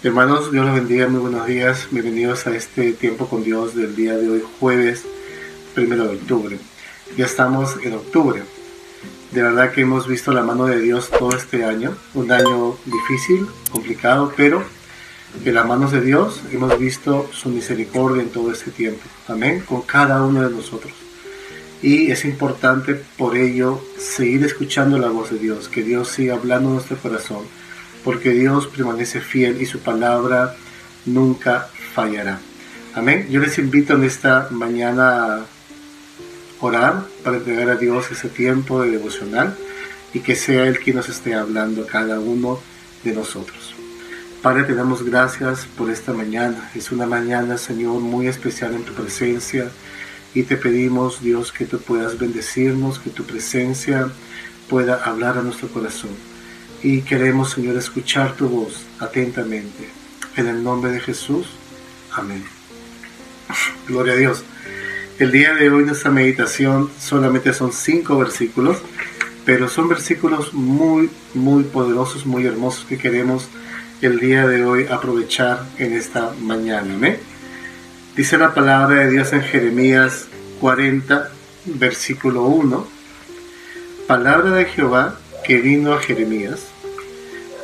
Hermanos, Dios los bendiga, muy buenos días. Bienvenidos a este tiempo con Dios del día de hoy, jueves 1 de octubre. Ya estamos en octubre. De verdad que hemos visto la mano de Dios todo este año. Un año difícil, complicado, pero en las manos de Dios hemos visto su misericordia en todo este tiempo. Amén, con cada uno de nosotros. Y es importante por ello seguir escuchando la voz de Dios, que Dios siga hablando en nuestro corazón, porque Dios permanece fiel y su palabra nunca fallará. Amén. Yo les invito en esta mañana a orar para entregar a Dios ese tiempo de devocional y que sea Él quien nos esté hablando a cada uno de nosotros. Padre, te damos gracias por esta mañana. Es una mañana, Señor, muy especial en tu presencia. Y te pedimos, Dios, que tú puedas bendecirnos, que tu presencia pueda hablar a nuestro corazón. Y queremos, Señor, escuchar tu voz atentamente. En el nombre de Jesús. Amén. Gloria a Dios. El día de hoy nuestra meditación solamente son 5 versículos, pero son versículos muy, muy poderosos, muy hermosos que queremos el día de hoy aprovechar en esta mañana. ¿Amén? Dice la palabra de Dios en Jeremías 40, versículo 1. Palabra de Jehová que vino a Jeremías,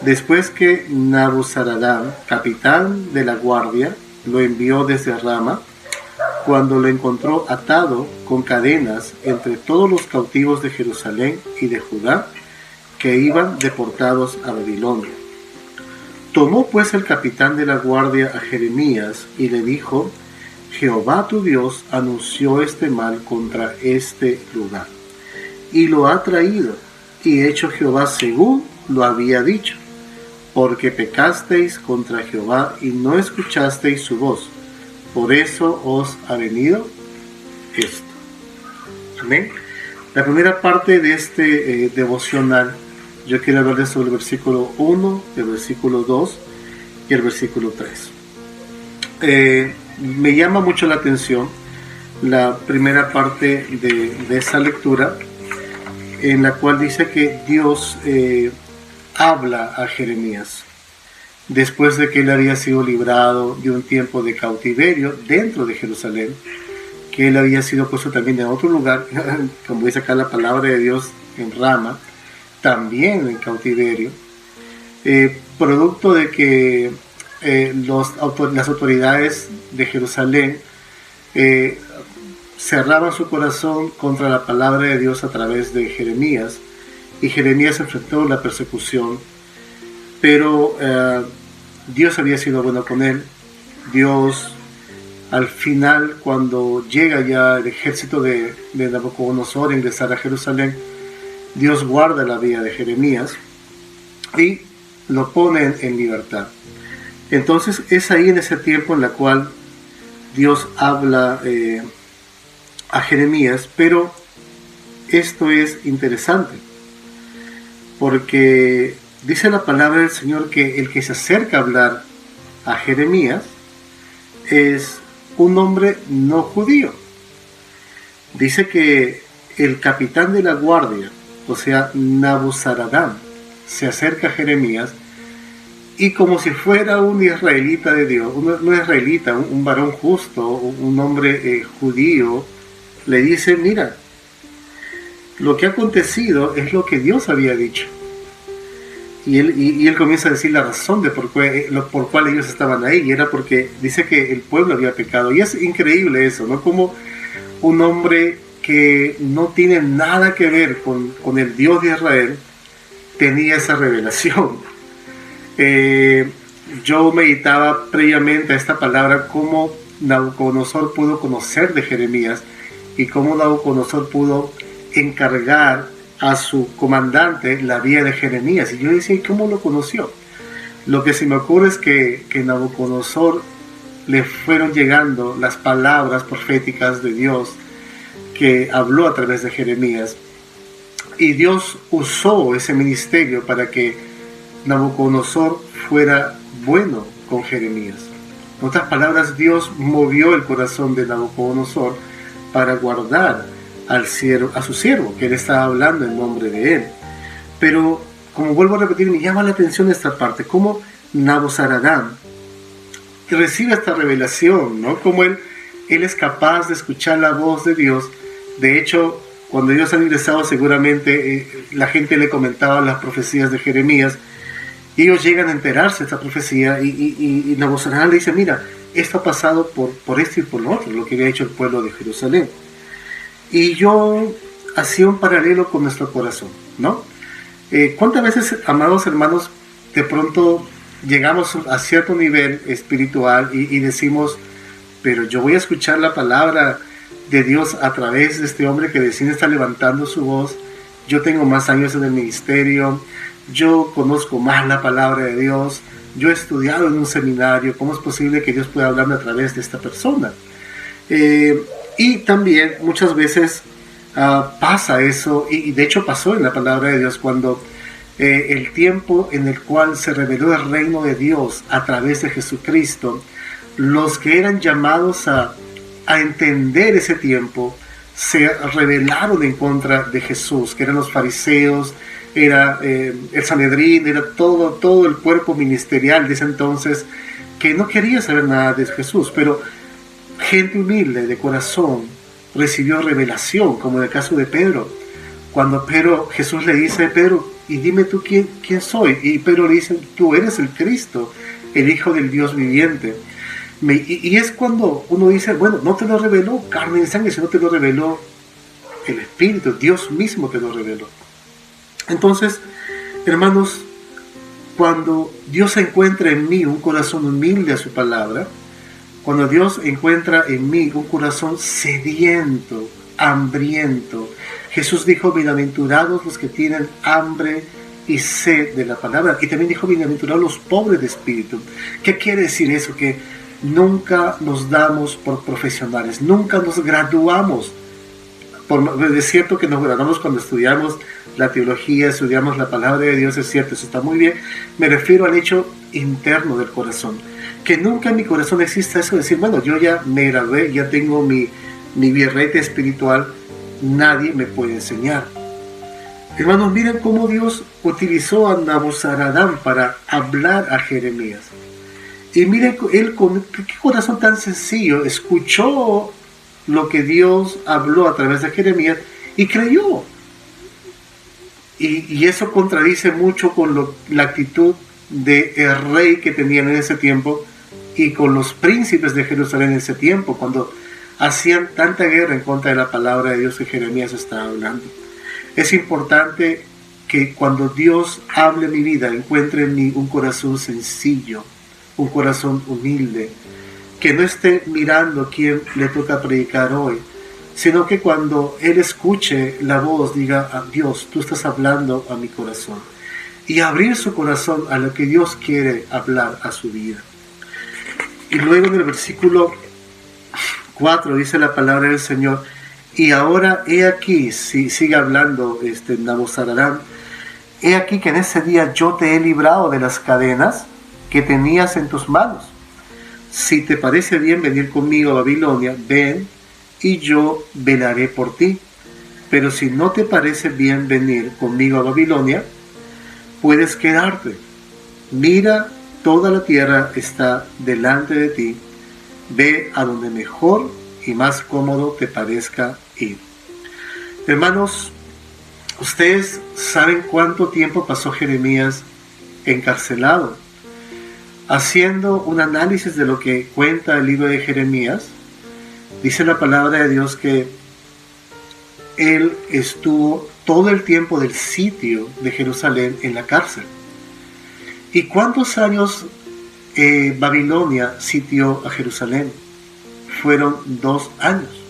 después que Nabuzaradán, capitán de la guardia, lo envió desde Rama, cuando lo encontró atado con cadenas entre todos los cautivos de Jerusalén y de Judá, que iban deportados a Babilonia. Tomó pues el capitán de la guardia a Jeremías y le dijo: Jehová tu Dios anunció este mal contra este lugar, y lo ha traído, y hecho Jehová según lo había dicho, porque pecasteis contra Jehová y no escuchasteis su voz, por eso os ha venido esto. Amén. La primera parte de este devocional, yo quiero hablarles sobre el versículo 1, el versículo 2 y el versículo 3. Me llama mucho la atención la primera parte de esa lectura, en la cual dice que Dios habla a Jeremías después de que él había sido librado de un tiempo de cautiverio dentro de Jerusalén, que él había sido puesto también en otro lugar, como dice acá la palabra de Dios, en Rama, también en cautiverio, producto de que las autoridades de Jerusalén cerraban su corazón contra la palabra de Dios a través de Jeremías, y Jeremías enfrentó la persecución, pero Dios había sido bueno con él. Dios, al final, cuando llega ya el ejército de Nabucodonosor a ingresar a Jerusalén, Dios guarda la vida de Jeremías y lo pone en libertad. Entonces es ahí en ese tiempo en la cual Dios habla a Jeremías, pero esto es interesante, porque dice la palabra del Señor que el que se acerca a hablar a Jeremías es un hombre no judío. Dice que el capitán de la guardia, o sea, Nabuzaradán, se acerca a Jeremías, y como si fuera un israelita de Dios, un israelita, un varón justo, un hombre judío, le dice: mira, lo que ha acontecido es lo que Dios había dicho. Y él comienza a decir la razón de por cuál ellos estaban ahí, y era porque dice que el pueblo había pecado. Y es increíble eso, ¿no? Como un hombre que no tiene nada que ver con el Dios de Israel tenía esa revelación. Yo meditaba previamente a esta palabra cómo Nabucodonosor pudo conocer de Jeremías y cómo Nabucodonosor pudo encargar a su comandante la vida de Jeremías. Y yo decía: ¿y cómo lo conoció? Lo que se me ocurre es que Nabucodonosor le fueron llegando las palabras proféticas de Dios que habló a través de Jeremías, y Dios usó ese ministerio para que Nabucodonosor fuera bueno con Jeremías. En otras palabras, Dios movió el corazón de Nabucodonosor para guardar a su siervo, que él estaba hablando en nombre de él. Pero, como vuelvo a repetir, me llama la atención esta parte, cómo Nabuzaradán recibe esta revelación, ¿no? Como él es capaz de escuchar la voz de Dios. De hecho, cuando ellos han ingresado, seguramente la gente le comentaba las profecías de Jeremías, y ellos llegan a enterarse de esta profecía, y Nabuzaradán le dice, mira, esto ha pasado por esto y por lo otro, lo que había hecho el pueblo de Jerusalén. Y yo hacía un paralelo con nuestro corazón, ¿no? ¿Cuántas veces, amados hermanos, de pronto llegamos a cierto nivel espiritual y decimos, pero yo voy a escuchar la palabra de Dios a través de este hombre que recién está levantando su voz? Yo tengo más años en el ministerio, yo conozco más la palabra de Dios, yo he estudiado en un seminario, ¿cómo es posible que Dios pueda hablarme a través de esta persona? Y también muchas veces pasa eso, y de hecho pasó en la palabra de Dios, cuando el tiempo en el cual se reveló el reino de Dios a través de Jesucristo, los que eran llamados a entender ese tiempo se rebelaron en contra de Jesús, que eran los fariseos, era el Sanedrín, era todo el cuerpo ministerial de ese entonces, que no quería saber nada de Jesús, pero gente humilde de corazón recibió revelación, como en el caso de Pedro. Cuando Jesús le dice, Pedro, y dime tú quién soy, y Pedro le dice, tú eres el Cristo, el Hijo del Dios viviente. Y es cuando uno dice, bueno, no te lo reveló carne y sangre, sino te lo reveló el Espíritu, Dios mismo te lo reveló. Entonces, hermanos, cuando Dios encuentra en mí un corazón humilde a su palabra, cuando Dios encuentra en mí un corazón sediento, hambriento, Jesús dijo, bienaventurados los que tienen hambre y sed de la palabra, y también dijo, bienaventurados los pobres de espíritu. ¿Qué quiere decir eso? Que nunca nos damos por profesionales, nunca nos graduamos. Es cierto que nos graduamos cuando estudiamos la teología, estudiamos la palabra de Dios, es cierto, eso está muy bien. Me refiero al hecho interno del corazón, que nunca en mi corazón exista eso de decir, bueno, yo ya me gradué, ya tengo mi birrete espiritual, nadie me puede enseñar. Hermanos, miren cómo Dios utilizó a Nabuzaradán para hablar a Jeremías. Y miren, él con qué corazón tan sencillo escuchó lo que Dios habló a través de Jeremías y creyó. Y eso contradice mucho con la actitud del rey que tenían en ese tiempo y con los príncipes de Jerusalén en ese tiempo, cuando hacían tanta guerra en contra de la palabra de Dios que Jeremías estaba hablando. Es importante que cuando Dios hable en mi vida, encuentre en mí un corazón sencillo, un corazón humilde, que no esté mirando quién le toca predicar hoy, sino que cuando Él escuche la voz, diga, a Dios, tú estás hablando a mi corazón. Y abrir su corazón a lo que Dios quiere hablar a su vida. Y luego en el versículo 4 dice la palabra del Señor, y ahora he aquí, si sigue hablando Nabuzaradán, he aquí que en ese día yo te he librado de las cadenas que tenías en tus manos. Si te parece bien venir conmigo a Babilonia, ven y yo velaré por ti. Pero si no te parece bien venir conmigo a Babilonia, puedes quedarte. Mira, toda la tierra está delante de ti. Ve a donde mejor y más cómodo te parezca ir. Hermanos, ustedes saben cuánto tiempo pasó Jeremías encarcelado. Haciendo un análisis de lo que cuenta el libro de Jeremías, dice la palabra de Dios que él estuvo todo el tiempo del sitio de Jerusalén en la cárcel. ¿Y cuántos años Babilonia sitió a Jerusalén? Fueron 2 años.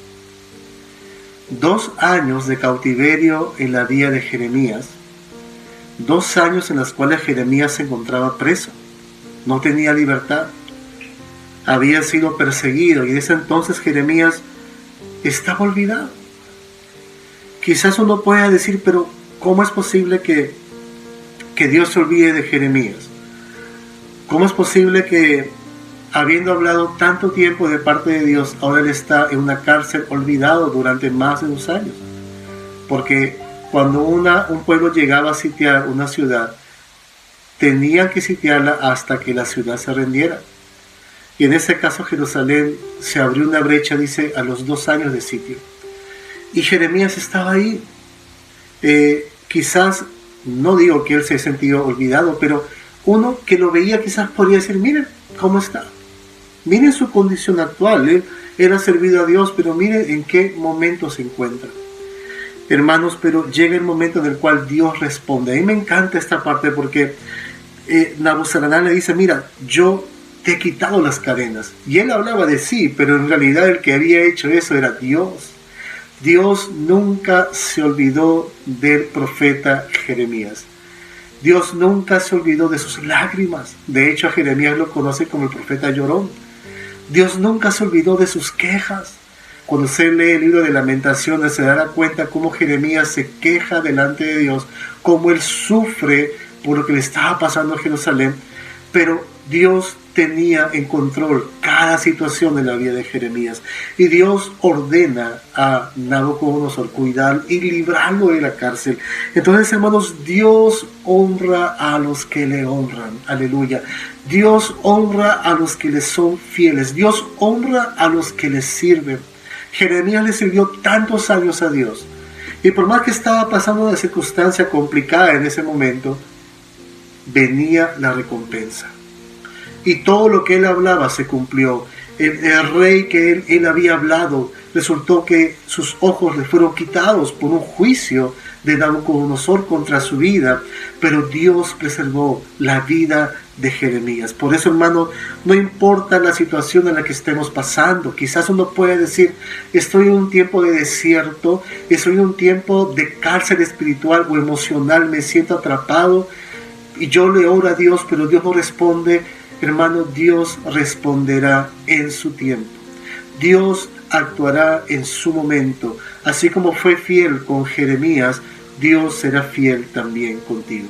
2 años de cautiverio en la vida de Jeremías. 2 años en los cuales Jeremías se encontraba preso. No tenía libertad. Había sido perseguido y desde entonces Jeremías estaba olvidado. Quizás uno pueda decir, pero ¿cómo es posible que Dios se olvide de Jeremías? ¿Cómo es posible que, habiendo hablado tanto tiempo de parte de Dios, ahora él está en una cárcel olvidado durante más de 2 años? Porque cuando un pueblo llegaba a sitiar una ciudad, tenían que sitiarla hasta que la ciudad se rindiera. Y en ese caso Jerusalén se abrió una brecha, dice, a los 2 años de sitio. Y Jeremías estaba ahí. Quizás, no digo que él se haya sentido olvidado, pero uno que lo veía quizás podría decir, miren cómo está. Miren su condición actual. Él ha servido a Dios, pero miren en qué momento se encuentra. Hermanos, pero llega el momento en el cual Dios responde. A mí me encanta esta parte porque Nabuzaradán le dice, mira, yo te he quitado las cadenas. Y él hablaba de sí, pero en realidad el que había hecho eso era Dios. Dios nunca se olvidó del profeta Jeremías. Dios nunca se olvidó de sus lágrimas. De hecho, a Jeremías lo conoce como el profeta llorón. Dios nunca se olvidó de sus quejas. Cuando se lee el libro de Lamentaciones, se dará cuenta cómo Jeremías se queja delante de Dios, cómo él sufre por lo que le estaba pasando a Jerusalén, pero Dios tenía en control cada situación de la vida de Jeremías. Y Dios ordena a Nabucodonosor cuidar y librarlo de la cárcel. Entonces, hermanos, Dios honra a los que le honran. Aleluya. Dios honra a los que le son fieles. Dios honra a los que le sirven. Jeremías le sirvió tantos años a Dios. Y por más que estaba pasando una circunstancia complicada en ese momento, venía la recompensa. Y todo lo que él hablaba se cumplió. El rey que él había hablado, resultó que sus ojos le fueron quitados por un juicio de Nabucodonosor contra su vida, pero Dios preservó la vida de Jeremías. Por eso, hermano, no importa la situación en la que estemos pasando. Quizás uno puede decir, estoy en un tiempo de desierto, estoy en un tiempo de cárcel espiritual o emocional, me siento atrapado, y yo le oro a Dios, pero Dios no responde. Hermano, Dios responderá en su tiempo. Dios actuará en su momento. Así como fue fiel con Jeremías, Dios será fiel también contigo.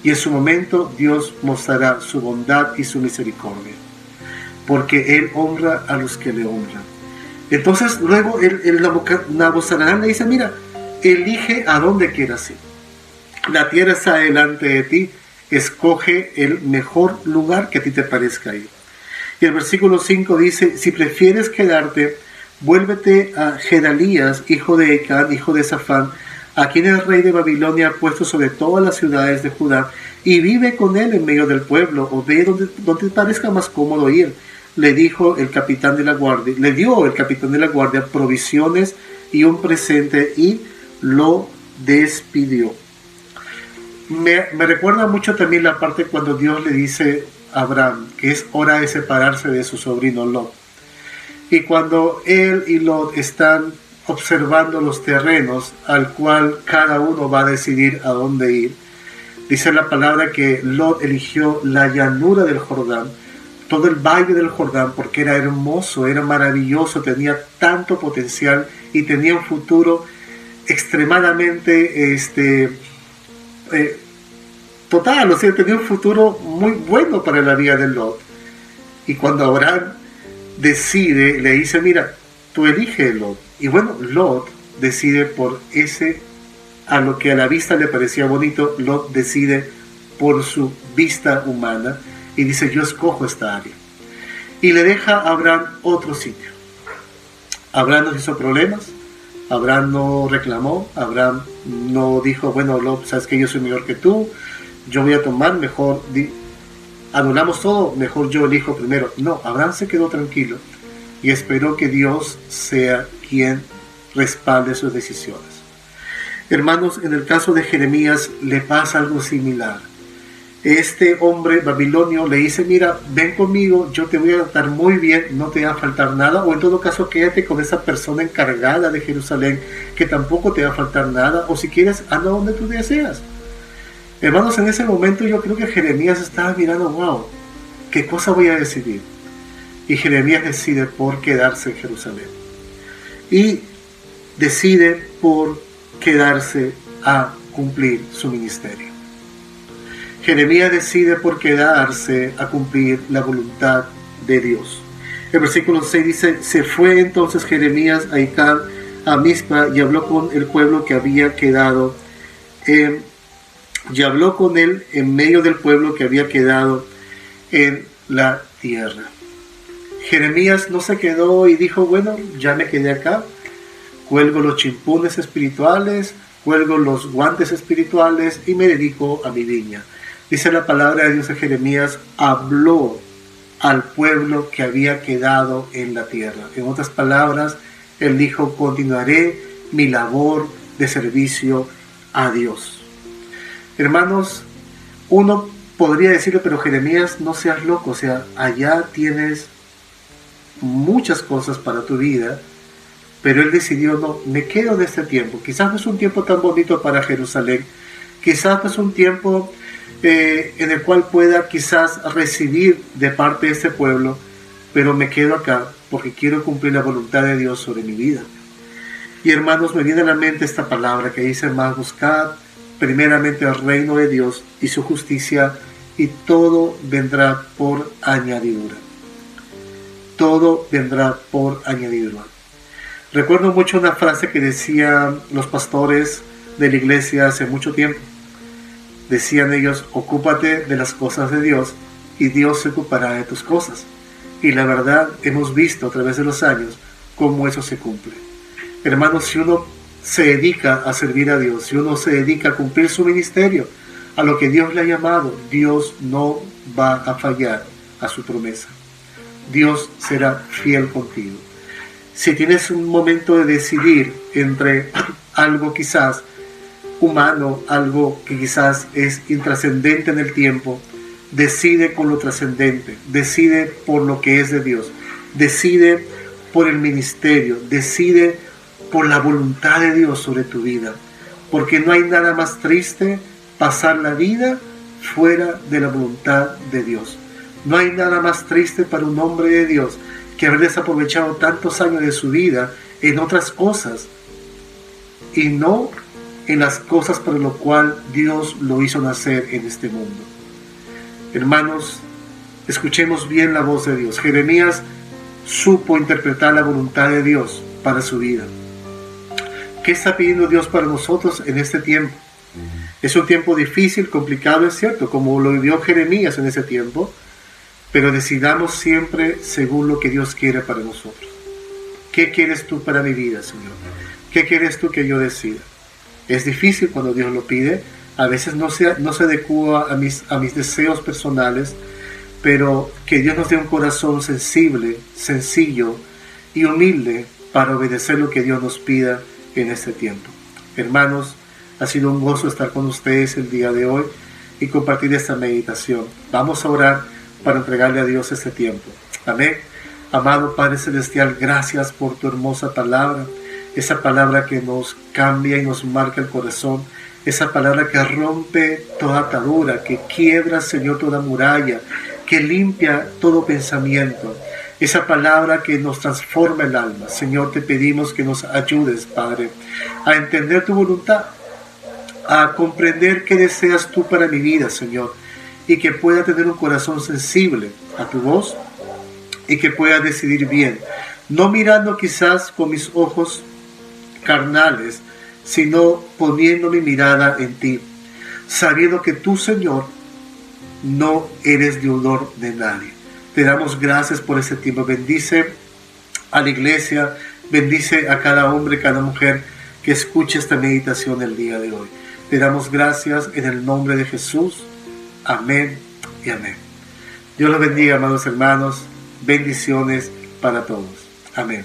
Y en su momento Dios mostrará su bondad y su misericordia, porque Él honra a los que le honran. Entonces luego el Nabuzaradán le dice, mira, elige a dónde quieras ir. La tierra está delante de ti. Escoge el mejor lugar que a ti te parezca ir. Y el versículo 5 dice, si prefieres quedarte, vuélvete a Gedalías, hijo de Ecán, hijo de Safán, a quien el rey de Babilonia ha puesto sobre todas las ciudades de Judá, y vive con él en medio del pueblo, o ve donde te parezca más cómodo ir. Le dio el capitán de la guardia provisiones y un presente, y lo despidió. Me recuerda mucho también la parte cuando Dios le dice a Abraham que es hora de separarse de su sobrino Lot. Y cuando él y Lot están observando los terrenos al cual cada uno va a decidir a dónde ir, dice la palabra que Lot eligió la llanura del Jordán, todo el valle del Jordán, porque era hermoso, era maravilloso, tenía tanto potencial y tenía un futuro extremadamente total, o sea, tenía un futuro muy bueno para la vida de Lot. Y cuando Abraham decide, le dice, mira, tú elige Lot. Y bueno, Lot decide por ese, a lo que a la vista le parecía bonito, Lot decide por su vista humana y dice, yo escojo esta área. Y le deja a Abraham otro sitio. Abraham no hizo problemas, Abraham no reclamó, Abraham no dijo, bueno, Lot, sabes que yo soy mejor que tú, yo voy a tomar, mejor anulamos todo, mejor yo elijo primero. No, Abraham se quedó tranquilo y esperó que Dios sea quien respalde sus decisiones. Hermanos, en el caso de Jeremías le pasa algo similar. Este hombre babilonio le dice, mira, ven conmigo, yo te voy a tratar muy bien, no te va a faltar nada, o en todo caso quédate con esa persona encargada de Jerusalén que tampoco te va a faltar nada, o si quieres, anda donde tú deseas. Hermanos, en ese momento yo creo que Jeremías estaba mirando, wow, ¿qué cosa voy a decidir? Y Jeremías decide por quedarse en Jerusalén. Y decide por quedarse a cumplir su ministerio. Jeremías decide por quedarse a cumplir la voluntad de Dios. El versículo 6 dice, se fue entonces Jeremías a Icán, a Mizpa, y habló con el pueblo que había quedado y habló con él en medio del pueblo que había quedado en la tierra. Jeremías no se quedó y dijo, bueno, ya me quedé acá, cuelgo los chimpunes espirituales, cuelgo los guantes espirituales y me dedico a mi viña. Dice la palabra de Dios en Jeremías, habló al pueblo que había quedado en la tierra. En otras palabras, él dijo, continuaré mi labor de servicio a Dios. Hermanos, uno podría decirle, pero Jeremías, no seas loco, o sea, allá tienes muchas cosas para tu vida, pero él decidió, no, me quedo en este tiempo. Quizás no es un tiempo tan bonito para Jerusalén, quizás no es un tiempo en el cual pueda quizás recibir de parte de este pueblo, pero me quedo acá porque quiero cumplir la voluntad de Dios sobre mi vida. Y hermanos, me viene a la mente esta palabra que dice más, buscad primeramente el reino de Dios y su justicia, y todo vendrá por añadidura. Todo vendrá por añadidura. Recuerdo mucho una frase que decían los pastores de la iglesia hace mucho tiempo. Decían ellos, ocúpate de las cosas de Dios y Dios se ocupará de tus cosas. Y la verdad, hemos visto a través de los años cómo eso se cumple. Hermanos, si uno se dedica a servir a Dios, si uno se dedica a cumplir su ministerio, a lo que Dios le ha llamado, Dios no va a fallar a su promesa. Dios será fiel contigo. Si tienes un momento de decidir entre algo quizás humano, algo que quizás es intrascendente en el tiempo, decide con lo trascendente, decide por lo que es de Dios, decide por el ministerio, decide por la voluntad de Dios sobre tu vida, porque no hay nada más triste pasar la vida fuera de la voluntad de Dios. No hay nada más triste para un hombre de Dios que haber desaprovechado tantos años de su vida en otras cosas y no en las cosas para lo cual Dios lo hizo nacer en este mundo. Hermanos, escuchemos bien la voz de Dios. Jeremías supo interpretar la voluntad de Dios para su vida. ¿Qué está pidiendo Dios para nosotros en este tiempo? Es un tiempo difícil, complicado, es cierto, como lo vivió Jeremías en ese tiempo, pero decidamos siempre según lo que Dios quiere para nosotros. ¿Qué quieres tú para mi vida, Señor? ¿Qué quieres tú que yo decida? Es difícil cuando Dios lo pide, a veces no se adecua a mis deseos personales, pero que Dios nos dé un corazón sensible, sencillo y humilde para obedecer lo que Dios nos pida en este tiempo. Hermanos, ha sido un gozo estar con ustedes el día de hoy y compartir esta meditación. Vamos a orar para entregarle a Dios este tiempo. Amén. Amado Padre Celestial, gracias por tu hermosa palabra, esa palabra que nos cambia y nos marca el corazón, esa palabra que rompe toda atadura, que quiebra, Señor, toda muralla, que limpia todo pensamiento, esa palabra que nos transforma el alma. Señor, te pedimos que nos ayudes, Padre, a entender tu voluntad, a comprender qué deseas tú para mi vida, Señor, y que pueda tener un corazón sensible a tu voz y que pueda decidir bien, no mirando quizás con mis ojos carnales, sino poniendo mi mirada en ti, sabiendo que tú, Señor, no eres deudor de nadie. Te damos gracias por este tiempo. Bendice a la iglesia, bendice a cada hombre, cada mujer que escuche esta meditación el día de hoy. Te damos gracias en el nombre de Jesús. Amén y amén. Dios los bendiga, amados hermanos. Bendiciones para todos. Amén.